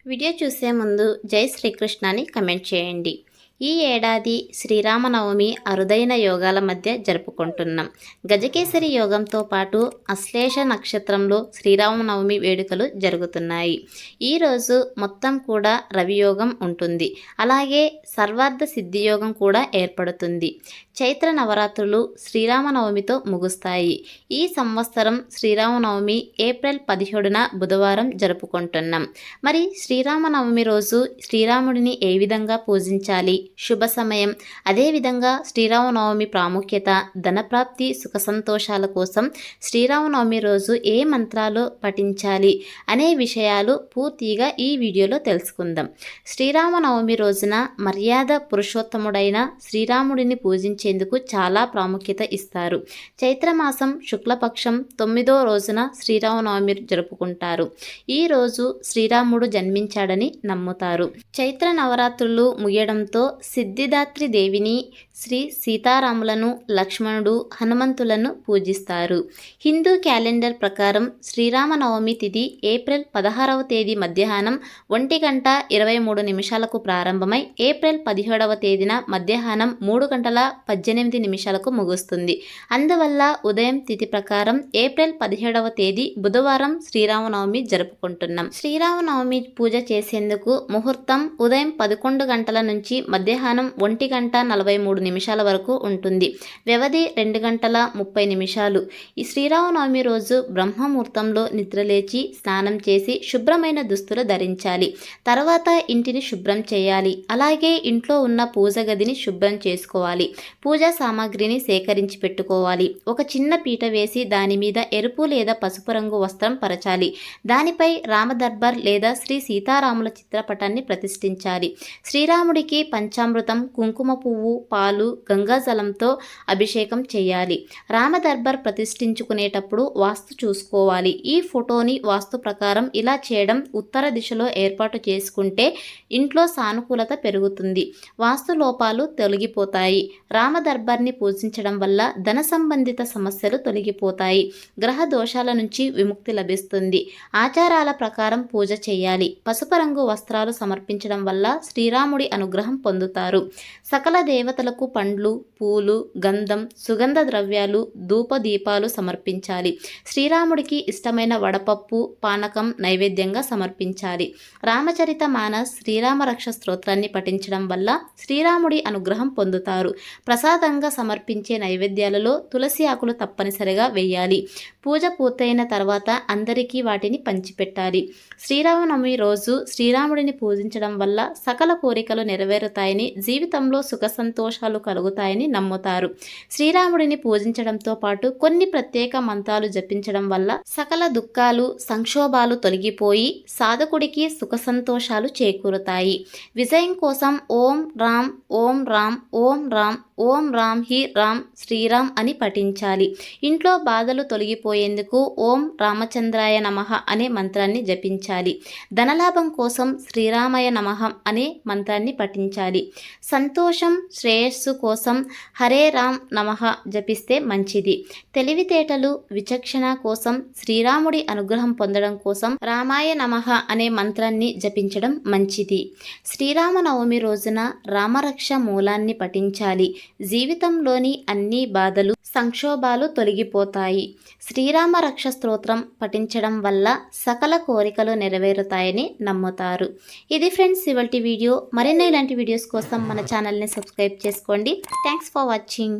Video చూసే ముందు జై శ్రీకృష్ణ అని కమెంట్ చేయండి. ఈ ఏడాది శ్రీరామనవమి అరుదైన యోగాల మధ్య జరుపుకుంటున్నాం. గజకేసరి యోగంతో పాటు అశ్లేష నక్షత్రంలో శ్రీరామనవమి వేడుకలు జరుగుతున్నాయి. ఈరోజు మొత్తం కూడా రవియోగం ఉంటుంది. అలాగే సర్వార్థ సిద్ధి యోగం కూడా ఏర్పడుతుంది. చైత్ర నవరాత్రులు శ్రీరామనవమితో ముగుస్తాయి. ఈ సంవత్సరం శ్రీరామనవమి ఏప్రిల్ 17న బుధవారం జరుపుకుంటున్నాం. మరి శ్రీరామనవమి రోజు శ్రీరాముడిని ఏ విధంగా పూజించాలి, శుభ సమయం, అదేవిధంగా శ్రీరామనవమి ప్రాముఖ్యత, ధనప్రాప్తి, సుఖ సంతోషాల కోసం శ్రీరామనవమి రోజు ఏ మంత్రాలు పఠించాలి అనే విషయాలు పూర్తిగా ఈ వీడియోలో తెలుసుకుందాం. శ్రీరామనవమి రోజున మర్యాద పురుషోత్తముడైన శ్రీరాముడిని పూజించేందుకు చాలా ప్రాముఖ్యత ఇస్తారు. చైత్రమాసం శుక్లపక్షం 9వ రోజున శ్రీరామనవమి జరుపుకుంటారు. ఈ రోజు శ్రీరాముడు జన్మించాడని నమ్ముతారు. చైత్ర నవరాత్రులు ముగియడంతో సిద్ధిదాత్రి దేవిని, శ్రీ సీతారాములను, లక్ష్మణుడు, హనుమంతులను పూజిస్తారు. హిందూ క్యాలెండర్ ప్రకారం శ్రీరామనవమి తిథి ఏప్రిల్ 16వ తేదీ మధ్యాహ్నం 1:23 ప్రారంభమై ఏప్రిల్ 17వ తేదీన మధ్యాహ్నం 3:18 ముగుస్తుంది. అందువల్ల ఉదయం తిథి ప్రకారం ఏప్రిల్ 17వ తేదీ బుధవారం శ్రీరామనవమి జరుపుకుంటున్నాం. శ్రీరామనవమి పూజ చేసేందుకు ముహూర్తం ఉదయం 11 గంటల నుంచి మధ్యాహ్నం 1:43 వరకు ఉంటుంది. వ్యవధి 2:30 ఈ శ్రీరామనవమి రోజు బ్రహ్మముహూర్తంలో నిద్రలేచి స్నానం చేసి శుభ్రమైన దుస్తులు ధరించాలి. తర్వాత ఇంటిని శుభ్రం చేయాలి. అలాగే ఇంట్లో ఉన్న పూజ గదిని శుభ్రం చేసుకోవాలి. పూజా సామాగ్రిని సేకరించి పెట్టుకోవాలి. ఒక చిన్న పీట వేసి దాని మీద ఎరుపు లేదా పసుపు రంగు వస్త్రం పరచాలి. దానిపై రామదర్బార్ లేదా శ్రీ సీతారాముల చిత్రపటాన్ని ప్రతిష్ఠించాలి. శ్రీరాముడికి పంచామృతం, కుంకుమ పువ్వు, పాలు, గంగాజలంతో అభిషేకం చేయాలి. రామదర్బార్ ప్రతిష్ఠించుకునేటప్పుడు వాస్తు చూసుకోవాలి. ఈ ఫోటోని వాస్తు ప్రకారం ఇలా చేయడం ఉత్తర దిశలో ఏర్పాటు చేసుకుంటే ఇంట్లో సానుకూలత పెరుగుతుంది, వాస్తు లోపాలు తొలగిపోతాయి. రామదర్బార్ని పూజించడం వల్ల ధన సంబంధిత సమస్యలు తొలగిపోతాయి, గ్రహ దోషాల నుంచి విముక్తి లభిస్తుంది. ఆచారాల ప్రకారం పూజ చేయాలి. పసుపు రంగు వస్త్రాలు సమర్పించడం వల్ల శ్రీరాముడి అనుగ్రహం పొందుతారు. సకల దేవతలకు పండ్లు, పూలు, గంధం, సుగంధ ద్రవ్యాలు, ధూపదీపాలు సమర్పించాలి. శ్రీరాముడికి ఇష్టమైన వడపప్పు, పానకం నైవేద్యంగా సమర్పించాలి. రామచరిత మానస్, శ్రీరామ రక్ష స్తోత్రాన్ని పఠించడం వల్ల శ్రీరాముడి అనుగ్రహం పొందుతారు. ప్రసాదంగా సమర్పించే నైవేద్యాలలో తులసి ఆకులు తప్పనిసరిగా వేయాలి. పూజ పూర్తయిన తర్వాత అందరికీ వాటిని పంచిపెట్టాలి. శ్రీరామనవమి రోజు శ్రీరాముడిని పూజించడం వల్ల సకల కోరికలు నెరవేరుతాయని, జీవితంలో సుఖ సంతోషాలు కలుగుతాయని నమ్ముతారు. శ్రీరాముడిని పూజించడంతో పాటు కొన్ని ప్రత్యేక మంత్రాలు జపించడం వల్ల సకల దుఃఖాలు, సంక్షోభాలు తొలగిపోయి సాధకుడికి సుఖ సంతోషాలు చేకూరుతాయి. విజయం కోసం ఓం రామ్, ఓం రామ్, ఓం రామ్, ఓం రామ్ హి రామ్, శ్రీరామ్ అని పఠించాలి. ఇంట్లో బాధలు తొలగిపోయేందుకు ఓం రామచంద్రాయ నమః అనే మంత్రాన్ని జపించాలి. ధనలాభం కోసం శ్రీరామయ నమః అనే మంత్రాన్ని పఠించాలి. సంతోషం, శ్రేయస్సు కోసం హరే రామ్ నమః జపిస్తే మంచిది. తెలివితేటలు, విచక్షణ కోసం, శ్రీరాముడి అనుగ్రహం పొందడం కోసం రామాయ నమః అనే మంత్రాన్ని జపించడం మంచిది. శ్రీరామనవమి రోజున రామరక్ష మూలాన్ని పఠించాలి. జీవితంలోని అన్ని బాధలు, సంక్షోభాలు తొలగిపోతాయి. శ్రీరామ రక్ష స్తోత్రం పఠించడం వల్ల సకల కోరికలు నెరవేరుతాయని నమ్ముతారు. ఇది ఫ్రెండ్స్ ఇవాల్టి వీడియో. మరిన్ని ఇలాంటి వీడియోస్ కోసం మన ఛానల్ని సబ్స్క్రైబ్ చేసుకోండి. Thanks for watching.